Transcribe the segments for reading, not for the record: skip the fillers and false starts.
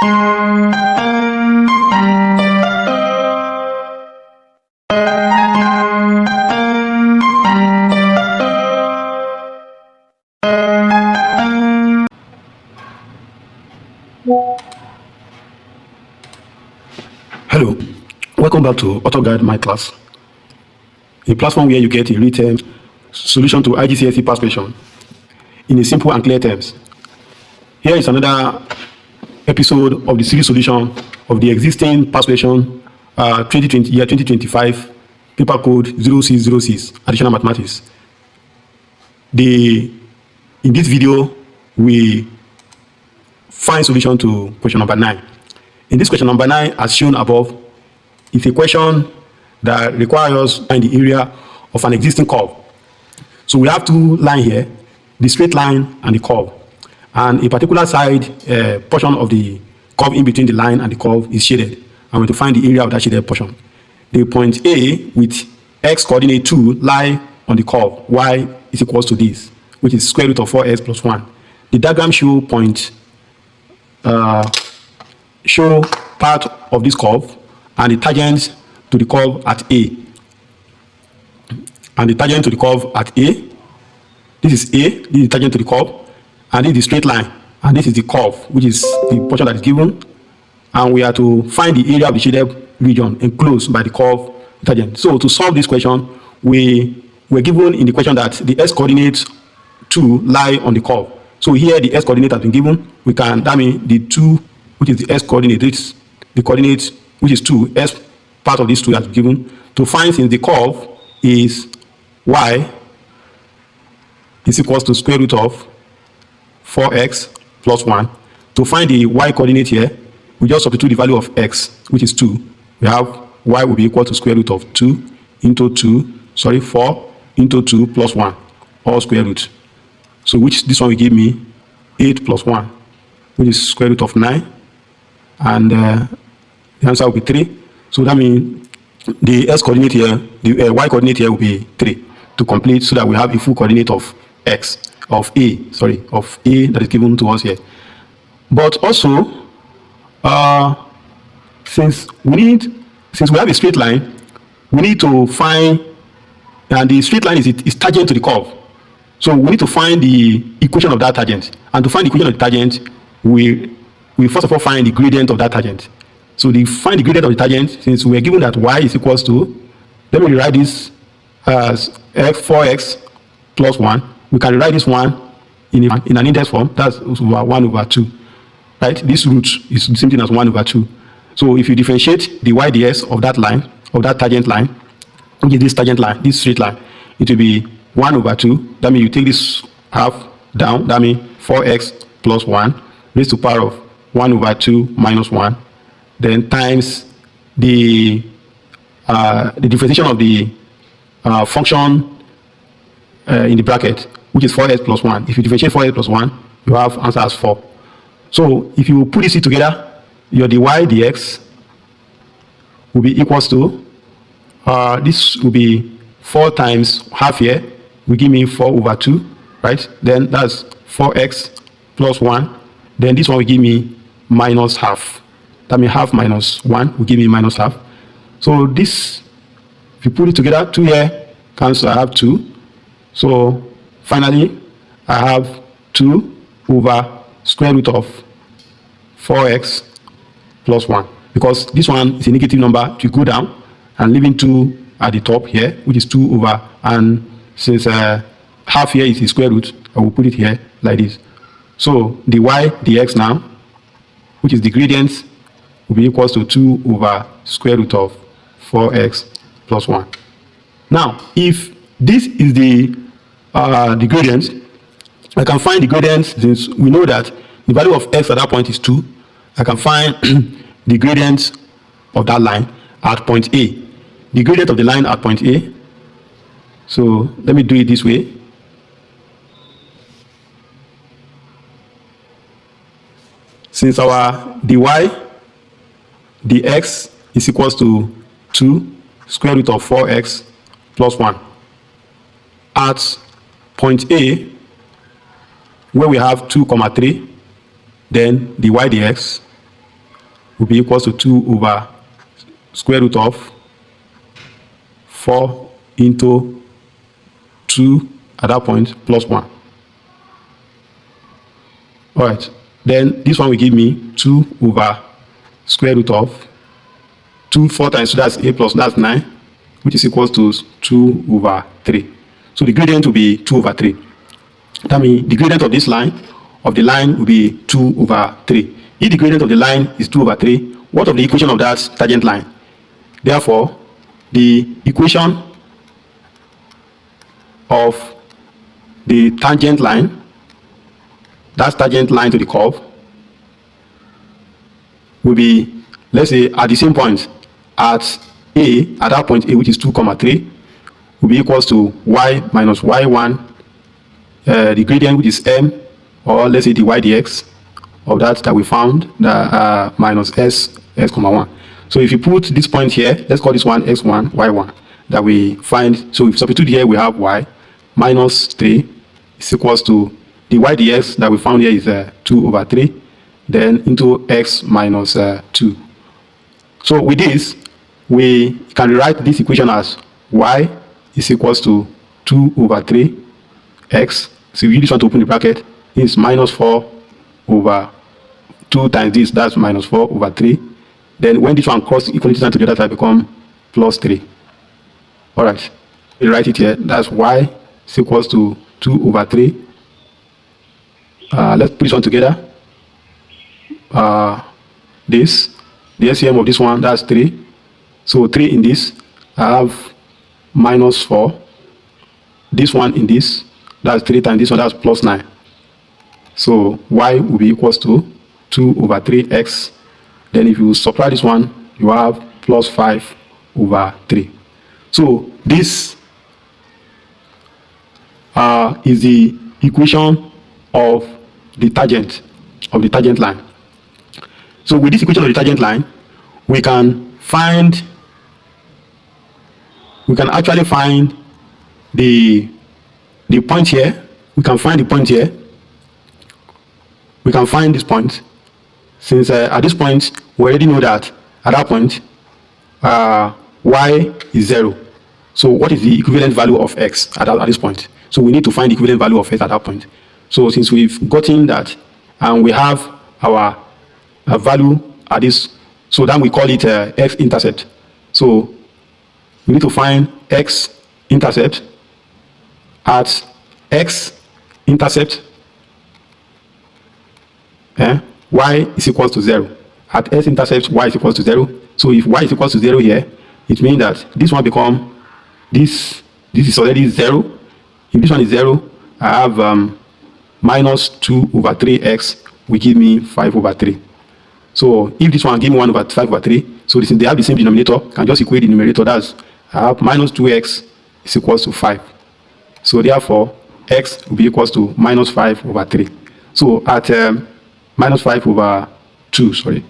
Hello, welcome back to AutoGuide My Class, a platform where you get a written solution to IGCSE past question in a simple and clear terms. Here is another episode of the series solution of the existing past question 2025 paper code 0606 additional mathematics. In this video, we find solution to question number 9. In this question number 9, as shown above, it's a question that requires us to find the area of an existing curve. So we have two lines here, the straight line and the curve. And a particular side portion of the curve in between the line and the curve is shaded. And we have to find the area of that shaded portion. The point A with x coordinate 2 lie on the curve. Y is equals to this, which is square root of 4x plus 1. The diagram show part of this curve and the tangent to the curve at A. And the tangent to the curve at A, this is A, this is the tangent to the curve, and this is the straight line, and this is the curve, which is the portion that is given. And we are to find the area of the shaded region enclosed by the curve tangent. So to solve this question, we were given in the question that the x coordinates 2 lie on the curve. So here the x coordinate has been given. We can, that means the 2, which is the x coordinate, it's the coordinate which is 2, s part of this 2 has been given. To find, since the curve is y is equals to square root of 4x plus 1. To find the y coordinate here, we just substitute the value of x, which is 2. We have y will be equal to square root of 4 into 2 plus 1, all square root. So which this one will give me 8 plus 1, which is square root of 9. And the answer will be 3. So that means the x coordinate here, the y coordinate here will be 3 to complete, so that we have a full coordinate of A that is given to us here. But also, since we have a straight line, we need to find, and the straight line is tangent to the curve. So we need to find the equation of that tangent. And to find the equation of the tangent, we first of all find the gradient of that tangent. So to find the gradient of the tangent, since we are given that y is equals to, let me rewrite this as 4x plus 1. We can rewrite this one in an index form. That's 1 over 2. Right? This root is the same thing as 1 over 2. So if you differentiate the y ds of that line, of that tangent line, which is this tangent line, this straight line, it will be 1 over 2. That means you take this half down. That means 4x plus 1 raised to the power of 1 over 2 minus 1. Then times the differentiation of the function in the bracket, which is 4x plus 1. If you differentiate 4x plus 1, you have answer as 4. So if you put this together, your dy dx will be equals to, this will be 4 times half here, will give me 4 over 2, right? Then that's 4x plus 1. Then this one will give me minus half. That means half minus 1 will give me minus half. So this, if you put it together, 2 here cancel, I have 2. So finally, I have 2 over square root of 4x plus 1. Because this one is a negative number, to go down and leaving 2 at the top here, which is 2 over, and since half here is the square root, I will put it here like this. So the y dx now, which is the gradient, will be equals to 2 over square root of 4x plus 1. Now, if this is the gradient, I can find the gradient, since we know that the value of x at that point is 2. I can find the gradient of that line at point A. The gradient of the line at point A. So let me do it this way. Since our dy dx is equals to 2 square root of 4x plus 1. At point A, where we have 2, 3, then dy dx will be equals to 2 over square root of 4 into 2 at that point plus 1. All right, then this one will give me 2 over square root of 2, 4 times 2, that's 8 plus, that's 9, which is equals to 2 over 3. So the gradient will be 2 over 3. That means the gradient of this line, of the line, will be 2 over 3. If the gradient of the line is 2 over 3, what of the equation of that tangent line? Therefore, the equation of the tangent line, that's tangent line to the curve, will be, let's say, at the same point at A, at that point A, which is 2, 3, will be equals to y minus y1, the gradient, which is m, or let's say the y dx of that we found, the minus s 1. So if you put this point here, let's call this one x1, y1, that we find. So if you substitute here, we have y minus 3 is equals to the y dx that we found here is 2 over 3, then into x minus 2. So with this, we can rewrite this equation as y is equals to 2 over 3 x. So if you just want to open the bracket, is minus 4 over 2 times this, that's minus 4 over 3. Then when this one cross equally to the other side, become plus 3. All right, we write it here. That's y is equals to 2 over 3. Let's put this one together. This, the LCM of this one, that's 3. So 3 in this, I have minus 4. This one in this, that's 3 times this one, that's plus 9. So y will be equals to 2 over 3x. Then if you subtract this one, you have plus 5 over 3. So this is the equation of the tangent line. So with this equation of the tangent line, we can actually find the point here. We can find the point here. We can find this point, since at this point we already know that at that point y is 0. So what is the equivalent value of x at this point? So we need to find the equivalent value of x at that point. So since we've gotten that and we have our value at this, so then we call it x-intercept. So we need to find x-intercept at x-intercept y is equals to 0. At x-intercept y is equals to 0. So if y is equals to 0 here, it means that this one become this is already 0. If this one is 0, I have minus 2 over 3x will give me 5 over 3. So if this one give me 1 over 5 over 3, so they have the same denominator, can just equate the numerator. That's I have minus 2x is equals to 5. So therefore x will be equals to minus 5 over 3. So at minus 5 over 2, sorry,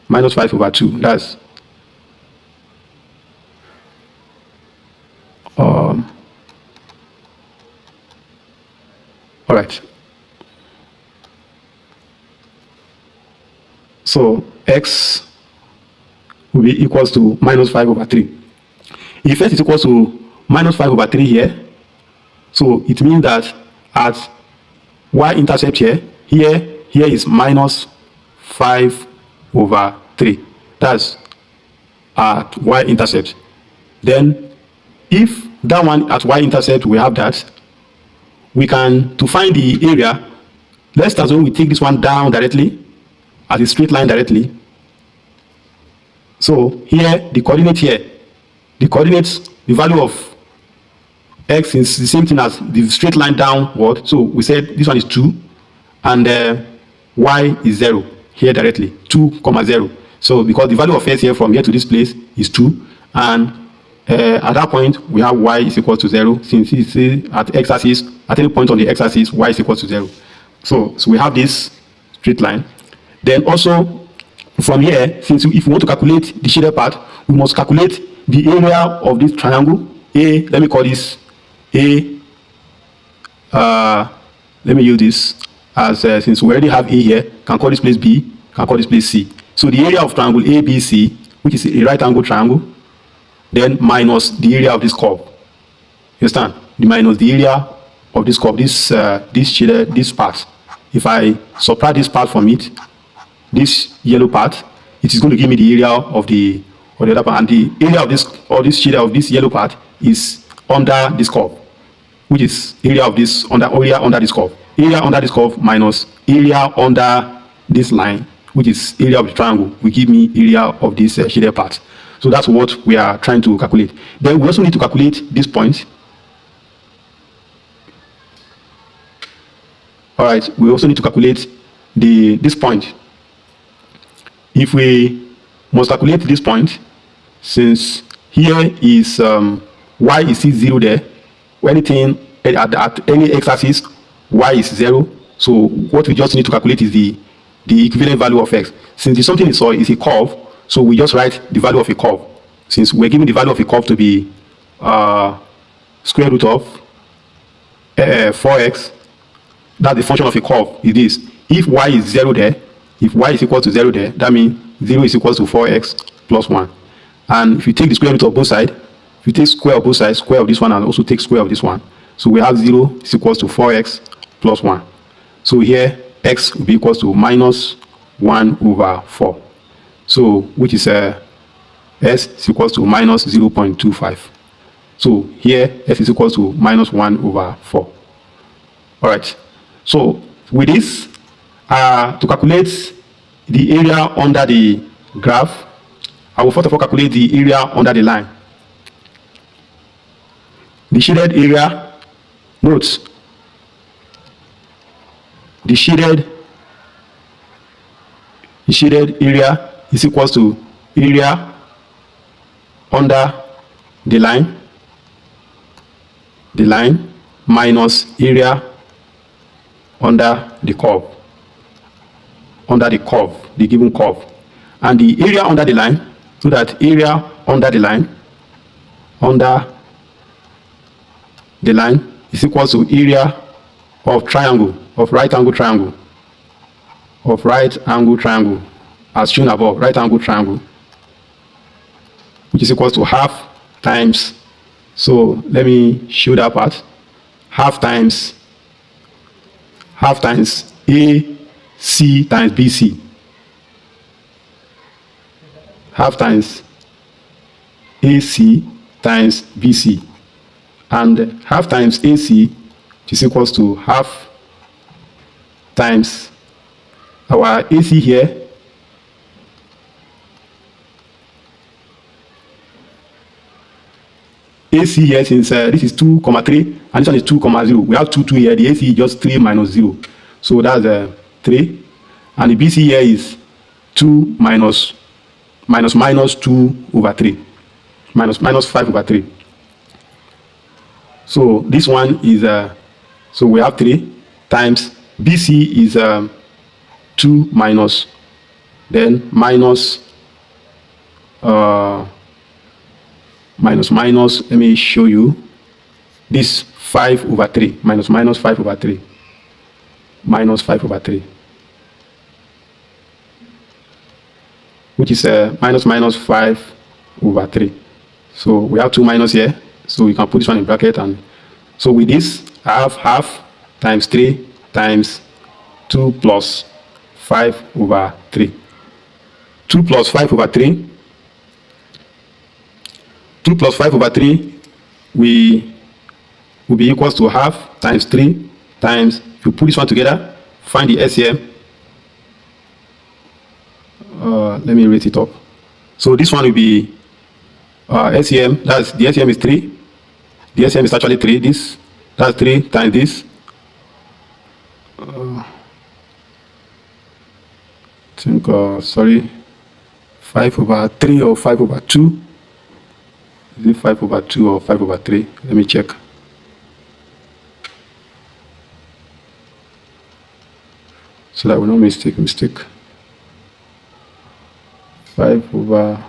minus 5 over 2, that's all right. So x will be equals to minus 5 over 3. If x is equals to minus 5 over 3 here, so it means that at y-intercept here is minus 5 over 3. That's at y-intercept. Then if that one at y-intercept, we have that, we can, to find the area, let's assume we take this one down directly as a straight line directly. So here, the coordinate here, the coordinates, the value of x is the same thing as the straight line downward. So we said this one is 2 and y is 0 here directly, 2, 0. So because the value of x here from here to this place is 2, and at that point we have y is equal to 0, since it's at x-axis, at any point on the x-axis y is equal to 0. So we have this straight line. Then also from here, since if we want to calculate the shaded part, we must calculate the area of this triangle A. Let me call this A. Let me use this as since we already have A here, can call this place B, can call this place C. So the area of triangle ABC, which is a right angle triangle, then minus the area of this curve. You understand? The minus the area of this curve, this part. If I subtract this part from it, this yellow part, it is going to give me the area of the other part, and the area of this shaded of this yellow part is under this curve, which is area of this area under this curve. Area under this curve minus area under this line, which is area of the triangle, will give me area of this shaded part. So that's what we are trying to calculate. Then we also need to calculate this point. All right, we also need to calculate this point. If we must calculate this point, since here is y is 0 there, anything at any x-axis, y is 0. So what we just need to calculate is the equivalent value of x. Since the something is a curve, so we just write the value of a curve. Since we're given the value of a curve to be square root of 4x, that's the function of a curve is this. If y is 0 there, if y is equal to 0 there, that means 0 is equal to 4x plus 1. And if you take the square root of both sides, if you take square of both sides, square of this one, and also take square of this one, so we have 0 is equal to 4x plus 1. So here x will be equal to minus 1 over 4. So which is s is equal to minus 0.25. So here s is equal to minus 1 over 4. All right. So with this, to calculate the area under the graph, I will first of all calculate the area under the line. The shaded area, note, the shaded area is equal to area under the line minus area under the curve, the given curve. And the area under the line, so that area under the line is equal to area of right angle triangle, as shown above, right angle triangle, which is equal to half times, so let me show that part, half times AC times BC, half times AC times BC, and half times AC is equals to half times our AC here, AC here, since this is 2, 3 and this one is 2, 0, we have 2 here. The AC is just 3 minus 0, so that's 3, and the BC here is 2 minus 2 over 3, minus 5 over 3. So this one is so we have 3 times BC is 2 minus, then minus minus, let me show you this 5 over 3, minus 5 over 3, minus 5 over 3, which is minus 5 over 3. So we have 2 minus here, so we can put this one in bracket. And so with this, I have half times 3 times 2 plus 5 over 3. 2 plus 5 over 3. 2 plus 5 over 3 will be equals to half times 3 times, if you put this one together, find the LCM. Let me rate it up. So this one will be LCM, that's the LCM is 3. The LCM is actually 3. That's 3 times this. Sorry, 5 over 3 or 5 over 2. Is it 5 over 2 or 5 over 3? Let me check. So that we don't mistake. 5 over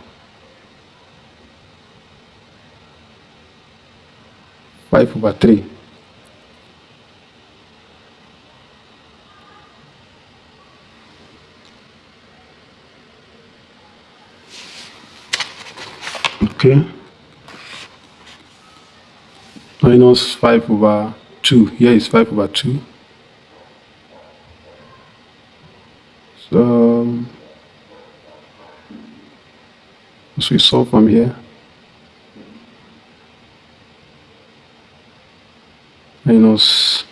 3. Okay. Minus 5 over 2. Here is 5 over 2. So we solve from here. Minus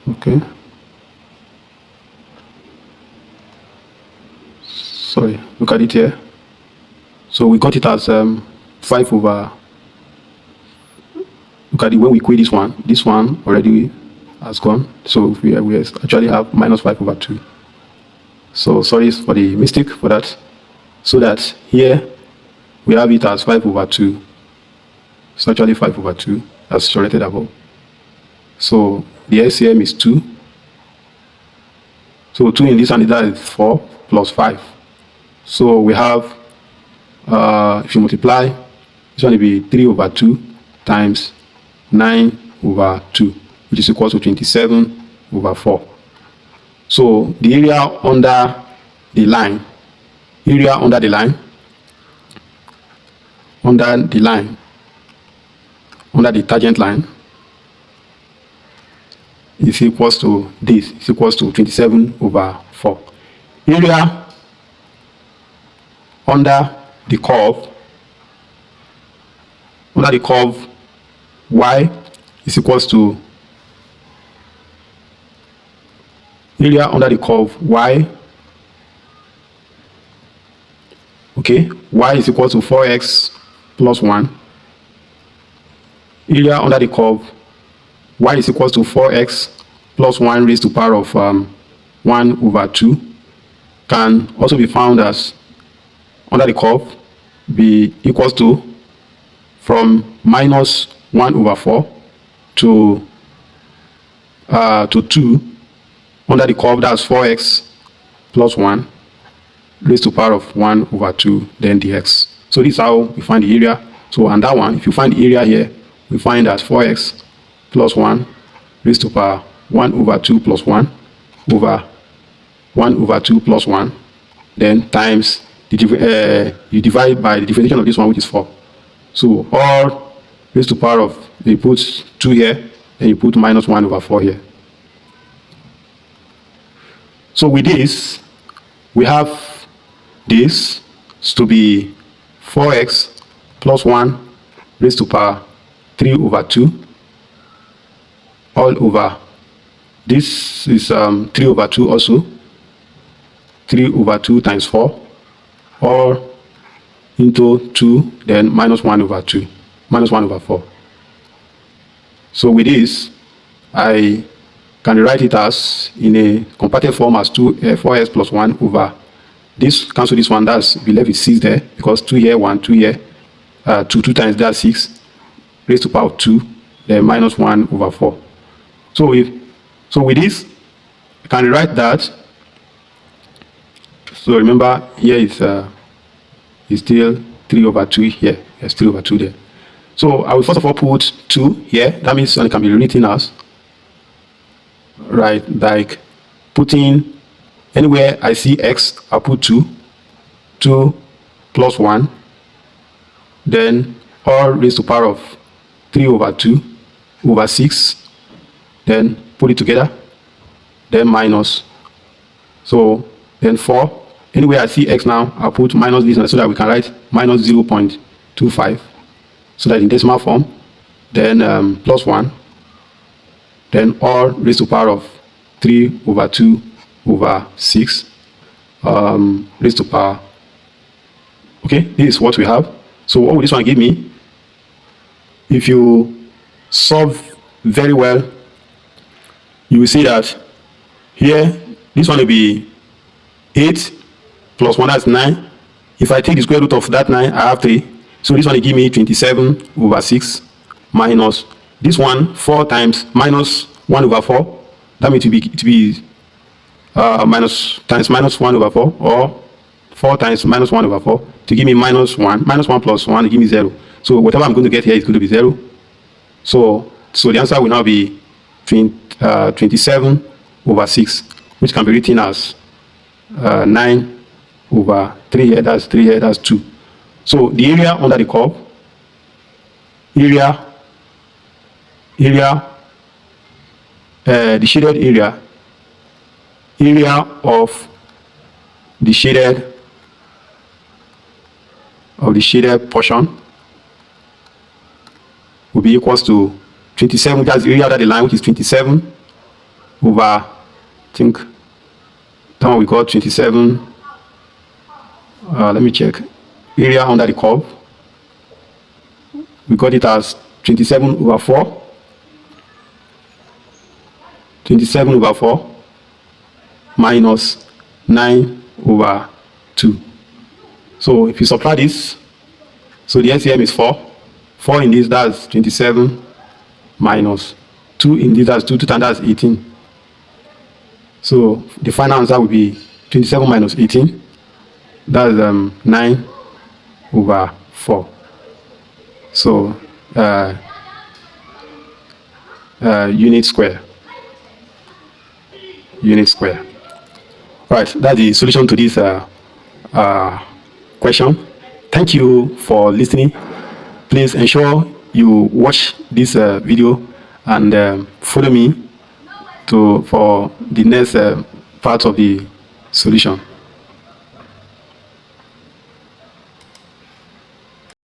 okay. Sorry, look at it here. So we got it as 5 over. Look at it when we quit this one already has gone. So we actually have minus 5 over 2. So sorry for the mistake for that. So that here we have it as 5 over 2. It's actually 5 over 2 as shorted above. So the LCM is 2. So 2 in this and that is 4 plus 5. So we have, if you multiply, this one will be 3 over 2 times 9 over 2, which is equal to 27 over 4. So the area under the line, under the tangent line is equals to this, is equals to 27 over 4. Area under the curve y is equals to area under the curve y. Okay, y is equal to 4x plus 1. Area under the curve y is equal to 4x plus 1 raised to power of 1 over 2 can also be found as under the curve be equals to from minus 1 over 4 to 2 under the curve. That's 4x plus 1 raised to power of 1 over 2 then dx. So this is how we find the area. So on that one, if you find the area here, we find that 4x plus 1 raised to power 1 over 2 plus 1 over 1 over 2 plus 1 then times you divide by the differentiation of this one, which is 4. So all raised to power of, you put 2 here, then you put minus 1 over 4 here. So with this, we have this to be 4x plus 1 raised to power 3 over 2 all over, this is 3 over 2 also, 3 over 2 times 4 all into 2 then minus 1 over 2 minus 1 over 4. So with this, I can rewrite it as in a compacted form as 4x plus 1 over this, cancel this one, that's we left with 6 there because 2 here, 1, 2 here, 2 times that's 6 raised to power 2 then minus 1 over 4. So with this, I can rewrite that. So remember here is still 3 over 2 here. There's 3 over 2 there. So I will first of all put 2 here. That means it can be written as, right, like putting anywhere I see x, I'll put 2 plus 1, then all raised to power of 3 over 2 over 6, then put it together, then minus, so then 4. Anywhere I see x now, I'll put minus this so that we can write minus 0.25, so that in decimal form, then plus 1, then all raised to power of 3 over 2 over 6 raised to power. Okay, this is what we have. So what will this one give me? If you solve very well, you will see that here this one will be 8 plus 1, that's 9. If I take the square root of that 9, I have 3. So this one will give me 27 over 6 minus this one 4 times minus 1 over 4. That means it will be minus times minus 1 over 4, or 4 times minus 1 over 4 to give me minus 1. Minus 1 plus 1 to give me 0. So whatever I'm going to get here is going to be 0. So the answer will now be 27 over 6, which can be written as 9 over 3 here, that's 3 here, that's 2. So the area under the curve, the shaded area of the shaded portion will be equals to 27, that's the area under the line, which is 27 over, I think that one we got 27, let me check, area under the curve, we got it as 27 over 4, 27 over 4 minus 9 over 2. So if you subtract this, so the LCM is 4. 4 in this, that's 27 minus 2 in this, that's 2 times, that's 18. So the final answer will be 27 minus 18. That's 9 over 4. So unit square. Right, that's the solution to this question. Thank you for listening. Please ensure you watch this video and follow me for the next part of the solution.